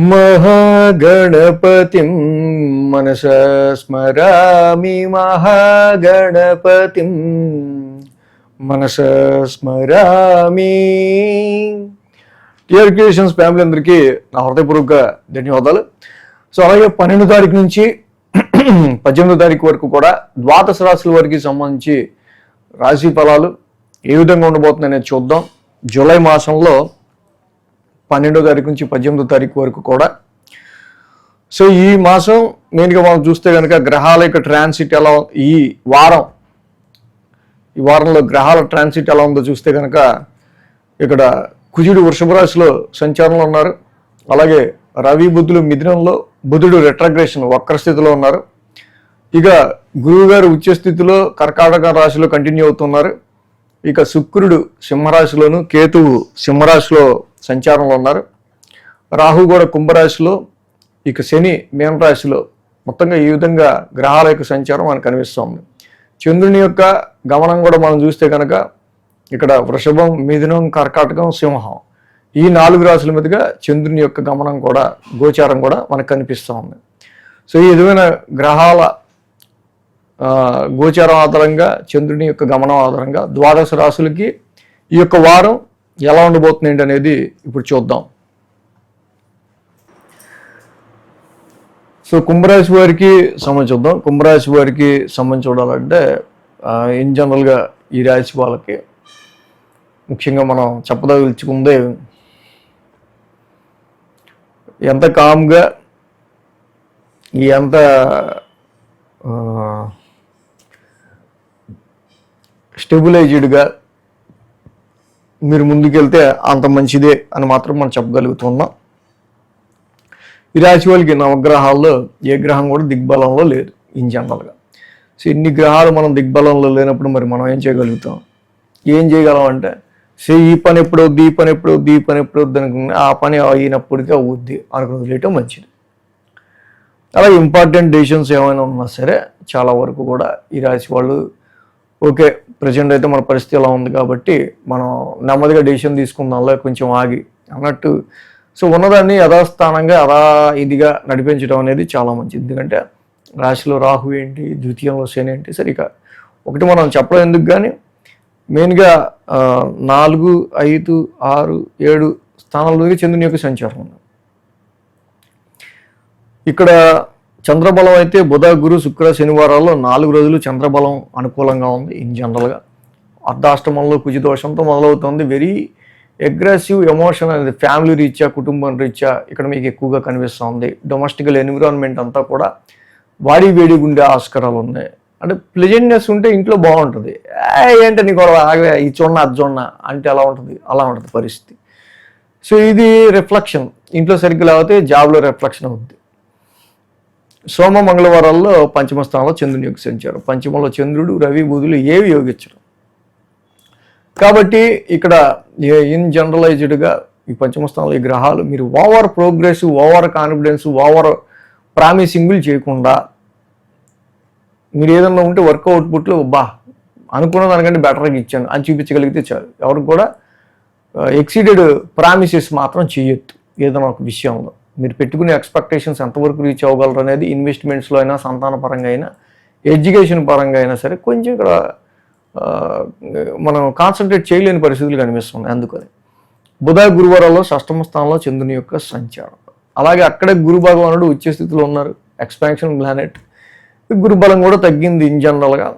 మహాగణపతిం మనసా స్మరామి మహాగణపతిం మనసా స్మరామి. TR creations family అందరికీ నా హృదయపూర్వక ధన్యవాదాలు. సో అలాగే 12వ తారీఖు నుంచి 18వ తారీఖు వరకు కూడా ద్వాదశ రాశుల వారికి సంబంధించి రాశి ఫలాలు ఏ విధంగా ఉండబోతుంది అనేది చూద్దాం. జూలై మాసంలో 12వ తారీఖు నుంచి 18వ తారీఖు వరకు కూడా. సో ఈ మాసం మెయిన్గా మనం చూస్తే కనుక గ్రహాల యొక్క ట్రాన్సిట్ ఎలా, ఈ వారంలో గ్రహాల ట్రాన్సిట్ ఎలా ఉందో చూస్తే కనుక ఇక్కడ కుజుడు వృషభ రాశిలో సంచారంలో ఉన్నారు. అలాగే రవి బుధులు మిథునంలో, బుధుడు రెట్రగ్రేషన్ వక్ర స్థితిలో ఉన్నారు. ఇక గురువు గారు ఉచ్చ స్థితిలో కర్కాటక రాశిలో కంటిన్యూ అవుతున్నారు. ఇక శుక్రుడు సింహరాశిలోను, కేతువు సింహరాశిలో సంచారంలో ఉన్నారు. రాహు కూడా కుంభరాశిలో, ఇక శని మీనరాశిలో. మొత్తంగా ఈ విధంగా గ్రహాల యొక్క సంచారం మనకు కనిపిస్తుంది. చంద్రుని యొక్క గమనం కూడా మనం చూస్తే కనుక ఇక్కడ వృషభం, మిథునం, కర్కాటకం, సింహం ఈ 4 రాశుల మీదుగా చంద్రుని యొక్క గమనం కూడా, గోచారం కూడా మనకు కనిపిస్తూ ఉంది. సో ఈ విధమైన గ్రహాల గోచారం ఆధారంగా, చంద్రుని యొక్క గమనం ఆధారంగా ద్వాదశ రాశులకి ఈ యొక్క వారం ఎలా ఉండబోతుంది ఏంటి అనేది ఇప్పుడు చూద్దాం. సో కుంభరాశి వారికి సంబంధించి చూద్దాం. కుంభరాశి వారికి సంబంధించి చూడాలంటే ఇన్ జనరల్గా ఈ రాశి వాళ్ళకి ముఖ్యంగా మనం చెప్పదలుచుకుందే ఎంత కామ్గా, ఎంత స్టెబిలైజ్డ్గా మీరు ముందుకెళ్తే అంత మంచిదే అని మాత్రం మనం చెప్పగలుగుతున్నాం. ఈ రాశి వాళ్ళకి నవగ్రహాల్లో ఏ గ్రహం కూడా దిగ్బలంలో లేదు ఇన్ జనరల్గా. సో ఇన్ని గ్రహాలు మనం దిగ్బలంలో లేనప్పుడు మరి మనం ఏం చేయగలుగుతాం? ఏం చేయగలం అంటే, సో ఈ పని ఎప్పుడవుద్ది, ఈ పని ఎప్పుడవుద్ది, ఈ పని ఎప్పుడవుద్ది అనుకున్నా ఆ పని అయినప్పటికీ అవుద్ది అనుకుని వదిలేయటం మంచిది. అలాగే ఇంపార్టెంట్ డెసిషన్స్ ఏమైనా ఉన్నా సరే చాలా వరకు కూడా ఈ రాశి వాళ్ళు ఓకే, ప్రజెంట్ అయితే మన పరిస్థితి ఎలా ఉంది కాబట్టి మనం నెమ్మదిగా డెసిషన్ తీసుకుందాంలో కొంచెం ఆగి అన్నట్టు. సో ఉన్నదాన్ని యథాస్థానంగా ఇదిగా నడిపించడం అనేది చాలా మంచిది. ఎందుకంటే రాశిలో రాహు ఏంటి, ద్వితీయంలో శని ఏంటి, సరిగా ఒకటి మనం చెప్పడం ఎందుకు, కానీ మెయిన్గా 4, 5, 6, 7 స్థానాలలోకి చంద్రుని యొక్క సంచారం ఉంది. ఇక్కడ చంద్రబలం అయితే బుధ, గురు, శుక్ర, శనివారాల్లో 4 రోజులు చంద్రబలం అనుకూలంగా ఉంది ఇన్ జనరల్గా. అర్ధాష్టమంలో కుజదోషంతో మొదలవుతుంది. వెరీ అగ్రెసివ్ ఎమోషన్ అనేది ఫ్యామిలీ రీత్యా, కుటుంబం రీత్యా ఇక్కడ మీకు ఎక్కువగా కనిపిస్తుంది. డొమెస్టికల్ ఎన్విరాన్మెంట్ అంతా కూడా వేడిగా ఉండే ఆస్కారాలు ఉన్నాయి. అంటే ప్లెజెంట్నెస్ ఉంటే ఇంట్లో బాగుంటుంది. ఏంటి నీ గొడవ, ఇది చూడన్నా అది చూడన్నా అంటే అలా ఉంటుంది పరిస్థితి. సో ఇది రిఫ్లెక్షన్ ఇంట్లో సరిగ్గా లేకపోతే జాబ్లో రిఫ్లెక్షన్ అవుద్ది. సోమ మంగళవారాల్లో పంచమ స్థానంలో చంద్రుని యొక్క సంచారం. పంచమంలో చంద్రుడు, రవి, బుధులు ఏవి యోగించరు కాబట్టి ఇక్కడ ఇన్ జనరలైజ్డ్గా ఈ పంచమ స్థానంలో ఈ గ్రహాలు మీరు over progressive, over confidence, over ప్రామిసింగులు చేయకుండా మీరు ఏదన్నా ఉంటే వర్క్ అవుట్పుట్లు అనుకున్న దానికంటే బెటర్గా ఇచ్చాను అని చూపించగలిగితే చాలు. ఎవరికి కూడా ఎక్సీడెడ్ ప్రామిసెస్ మాత్రం చేయొద్దు. ఏదైనా ఒక విషయంలో మీరు పెట్టుకునే ఎక్స్పెక్టేషన్స్ ఎంతవరకు రీచ్ అవ్వగలరు అనేది ఇన్వెస్ట్మెంట్స్లో అయినా, సంతాన పరంగా అయినా, ఎడ్యుకేషన్ పరంగా అయినా సరే కొంచెం ఇక్కడ మనం కాన్సన్ట్రేట్ చేయలేని పరిస్థితులు కనిపిస్తున్నాయి. అందుకని బుధ, గురువారాల్లో షష్టమ స్థానంలో చంద్రుని యొక్క సంచారం. అలాగే అక్కడే గురు భగవానుడు ఉచ్చ స్థితిలో ఉన్నారు, ఎక్స్పాన్షన్ ప్లానెట్. గురు బలం కూడా తగ్గింది ఇన్ జనరల్గా.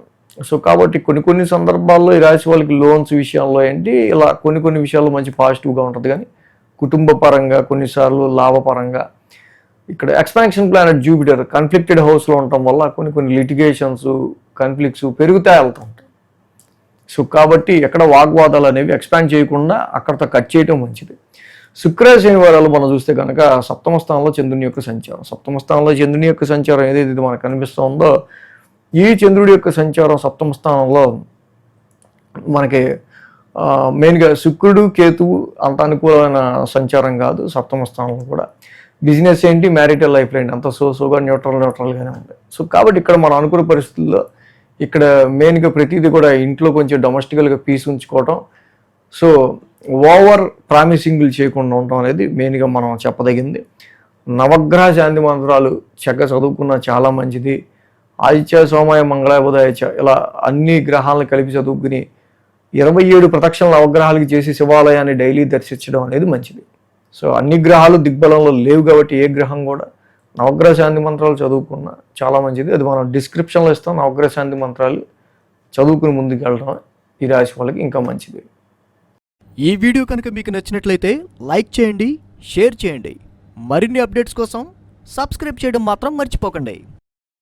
సో కాబట్టి కొన్ని సందర్భాల్లో ఈ రాశి వాళ్ళకి లోన్స్ విషయాల్లో ఏంటి ఇలా కొన్ని విషయాల్లో మంచి పాజిటివ్గా ఉంటుంది. కానీ కుటుంబ పరంగా, కొన్నిసార్లు లాభపరంగా ఇక్కడ ఎక్స్పాన్షన్ ప్లానెట్ జూపిటర్ కన్ఫ్లిక్టెడ్ హౌస్లో ఉండటం వల్ల కొన్ని లిటిగేషన్స్, కాన్ఫ్లిక్ట్స్ పెరుగుతాయి వెళ్తూ ఉంటాయి. సో కాబట్టి ఎక్కడ వాగ్వాదాలు అనేవి ఎక్స్పాండ్ చేయకుండా అక్కడతో కట్ చేయటం మంచిది. శుక్ర, శనివారాలు మనం చూస్తే కనుక సప్తమ స్థానంలో చంద్రుని యొక్క సంచారం. సప్తమ స్థానంలో చంద్రుని యొక్క సంచారం ఏదైతే మనకు కనిపిస్తుందో, ఈ చంద్రుడి యొక్క సంచారం సప్తమ స్థానంలో మనకి మెయిన్గా శుక్రుడు, కేతువు అంత అనుకూలమైన సంచారం కాదు. సప్తమ స్థానంలో కూడా బిజినెస్ ఏంటి, మ్యారిటల్ లైఫ్ ఏంటి అంత సోగా న్యూట్రల్గానే ఉంటాయి. సో కాబట్టి ఇక్కడ మనం అనుకునే పరిస్థితుల్లో ఇక్కడ మెయిన్గా ప్రతిదీ కూడా ఇంట్లో కొంచెం డొమెస్టికల్గా పీస్ ఉంచుకోవటం, సో ఓవర్ ప్రామిసింగ్లు చేయకుండా ఉండటం అనేది మెయిన్గా మనం చెప్పదగింది. నవగ్రహ శాంతి మంత్రాలు చక్కగా చదువుకున్న చాలా మంచిది. ఆదిత్య సోమాయ మంగళ బుధాయ చ ఇలా అన్ని గ్రహాలను కలిపి చదువుకుని 27 ప్రదక్షిణలు నవగ్రహాలకి చేసి శివాలయాన్ని డైలీ దర్శించడం అనేది మంచిది. సో అన్ని గ్రహాలు దిగ్బలంలో లేవు కాబట్టి ఏ గ్రహం కూడా నవగ్రహ శాంతి మంత్రాలు చదువుకున్న చాలా మంచిది. అది మనం డిస్క్రిప్షన్లో ఇస్తాం. నవగ్రహ శాంతి మంత్రాలు చదువుకుని ముందుకు వెళ్ళడం ఈ రాశి వాళ్ళకి ఇంకా మంచిది. ఈ వీడియో కనుక మీకు నచ్చినట్లయితే లైక్ చేయండి, షేర్ చేయండి. మరిన్ని అప్డేట్స్ కోసం సబ్స్క్రైబ్ చేయడం మాత్రం మర్చిపోకండి.